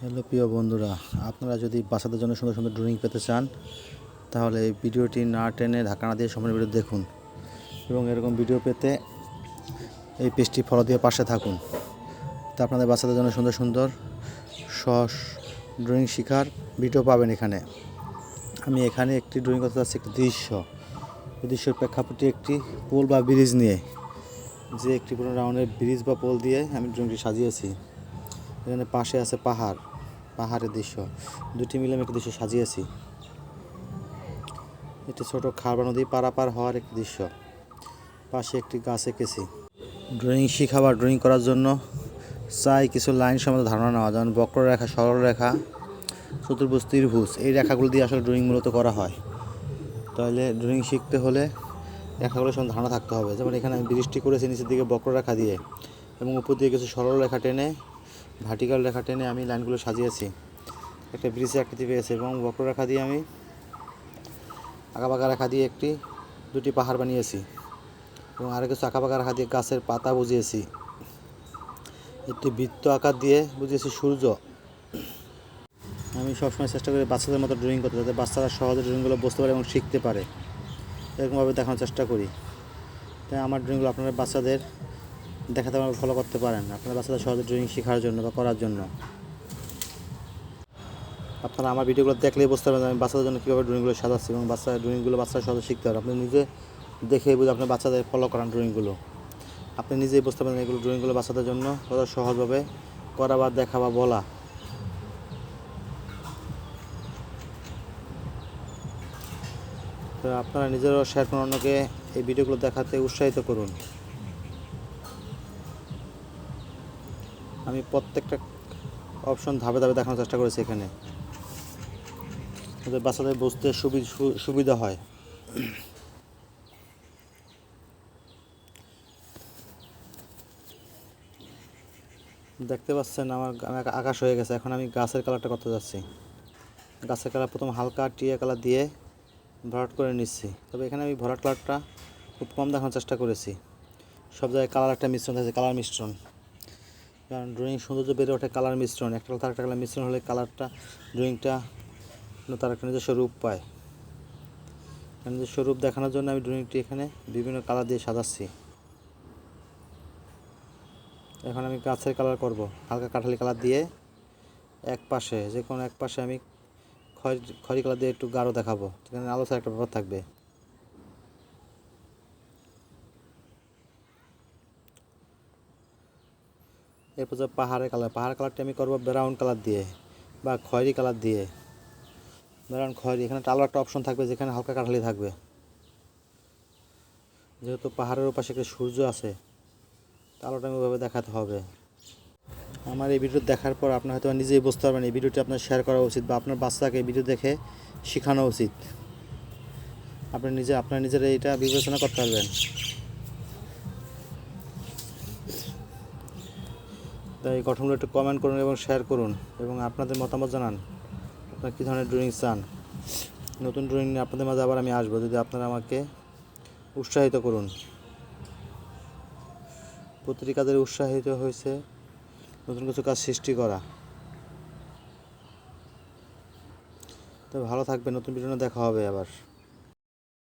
Hello প্রিয় বন্ধুরা, আপনারা যদি বাচ্চাদের জন্য সুন্দর সুন্দর ড্রয়িং পেতে চান তাহলে এই ভিডিওটি না টেনে ধাক্কা না দিয়ে সম্পূর্ণ ভিডিও দেখুন এবং এরকম ভিডিও পেতে এই পেজটি ফলো দিয়ে পাশে থাকুন। তা আপনাদের বাচ্চাদের জন্য সুন্দর সুন্দর সহজ ড্রয়িং শেখার ভিডিও পাবেন এখানে। আমি এখানে একটি ড্রয়িং করতে যাচ্ছি, একটি দৃশ্যের প্রেক্ষাপটে একটি পোল বা ব্রিজ নিয়ে, যে একটি কোনো রাউন্ডের ব্রিজ বা পোল দিয়ে আমি ড্রয়িংটি সাজিয়েছি। এখানে পাশে আছে পাহাড়ের দৃশ্য, দুটি মিলে আমি একটি দৃশ্য সাজিয়েছি। একটি ছোট খাল নদী পারাপার হওয়ার একটি দৃশ্য, পাশে একটি গাছ এঁকেছি। ড্রয়িং শেখা বা ড্রয়িং করার জন্য চাই কিছু লাইন সম্বন্ধে ধারণা নেওয়া, যেমন বক্ররেখা, সরলরেখা, চতুর্ভুজ, ত্রিভুজ। এই রেখাগুলো দিয়ে আসলে ড্রয়িং মূলত করা হয়। তাহলে ড্রয়িং শিখতে হলে রেখাগুলোর সম্বন্ধে ধারণা থাকতে হবে। যেমন এখানে আমি বৃষ্টি করেছি নিচের দিকে বক্ররেখা দিয়ে, এবং উপর দিয়ে কিছু সরল রেখা টেনে, ভার্টিক্যাল রেখা টেনে আমি লাইনগুলো সাজিয়েছি। একটা ব্রিজের আকৃতি পেয়েছে, এবং বক্ররেখা দিয়ে আমি আঁকাবাঁকা রেখা দিয়ে দুটি পাহাড় বানিয়েছি, এবং আরও কিছু আঁকাবাঁকা রেখা দিয়ে গাছের পাতা বুঝিয়েছি। একটি বৃত্ত আকার দিয়ে বুঝিয়েছি সূর্য। আমি সবসময় চেষ্টা করি বাচ্চাদের মতো ড্রয়িং করতে, যাতে বাচ্চারা সহজে ড্রয়িংগুলো বুঝতে পারে এবং শিখতে পারে, এরকমভাবে দেখানোর চেষ্টা করি। তাই আমার ড্রয়িংগুলো আপনারা বাচ্চাদের দেখাতে ফলো করতে পারেন, আপনারা বাচ্চাদের সহজে ড্রয়িং শেখার জন্য বা করার জন্য। আপনারা আমার ভিডিওগুলো দেখলেই বুঝতে পারবেন আমি বাচ্চাদের জন্য কীভাবে ড্রয়িংগুলো সাজাচ্ছি, এবং বাচ্চারা সহজে শিখতে পারে। আপনি নিজে দেখে বুঝে আপনার বাচ্চাদের ফলো করান ড্রয়িংগুলো, আপনি নিজেই বুঝতে পারেন এগুলো ড্রয়িংগুলো বাচ্চাদের জন্য কত সহজভাবে করা বা দেখা বা বলা। তো আপনারা নিজেরাও শেয়ার করুন, অন্যকে এই ভিডিওগুলো দেখাতে উৎসাহিত করুন। আমি প্রত্যেকটা অপশন ধাপে ধাপে দেখানোর চেষ্টা করেছি এখানে, যাতে বাচ্চাদের বুঝতে সুবিধা হয়। দেখতে পাচ্ছেন আমার আকাশ হয়ে গেছে। এখন আমি গাছের কালারটা করতে যাচ্ছি। গাছের কালার প্রথম হালকা টিয়া কালার দিয়ে ভরাট করে নিচ্ছি, তবে এখানে আমি ভরাট কালারটা খুব কম দেখানোর চেষ্টা করেছি। সব জায়গায় কালার একটা মিশ্রণ থাকে, কালার মিশ্রণ, কারণ ড্রয়িং সৌন্দর্য বেড়ে ওঠে কালার মিশ্রণ। একটা কালার একটা কালার মিশ্রণ হলে কালারটা ড্রয়িংটা তার একটা নিজস্ব রূপ পায়। নিজস্ব রূপ দেখানোর জন্য আমি ড্রয়িংটি এখানে বিভিন্ন কালার দিয়ে সাজাচ্ছি। এখন আমি গাছের কালার করব, হালকা কাঠালি কালার দিয়ে এক পাশে, যে কোনো এক পাশে আমি খয়েরি কালার দিয়ে একটু গাঢ় দেখাবো, সেখানে আলো ছাড়া একটা ব্যাপার থাকবে। এরপর যে পাহাড় কালারটি আমি করবো ব্রাউন কালার দিয়ে বা খয়েরি কালার দিয়ে, ব্রাউন খয়েরি। এখানে আলো একটা অপশন থাকবে যেখানে হালকা কাঠালি থাকবে, যেহেতু পাহাড়ের ওপাশে একটা সূর্য আছে, আলোটা আমি ওইভাবে দেখাতে হবে। আমার এই ভিডিও দেখার পর আপনার হয়তো নিজেই বুঝতে পারবেন এই ভিডিওটি আপনার শেয়ার করা উচিত, বা আপনার বাচ্চাকে এই ভিডিও দেখে শেখানো উচিত। আপনার নিজেরা এটা বিবেচনা করতে পারবেন। তাই এই গঠনগুলো একটু কমেন্ট করুন এবং শেয়ার করুন, এবং আপনাদের মতামত জানান আপনারা কী ধরনের ড্রয়িং চান। নতুন ড্রয়িং নিয়ে আপনাদের মাঝে আবার আমি আসবো, যদি আপনারা আমাকে উৎসাহিত করুন। প্রতিটি কাজের উৎসাহিত হয়েছে নতুন কিছু কাজ সৃষ্টি করা। তো ভালো থাকবেন, নতুন ভিডিও দেখা হবে আবার।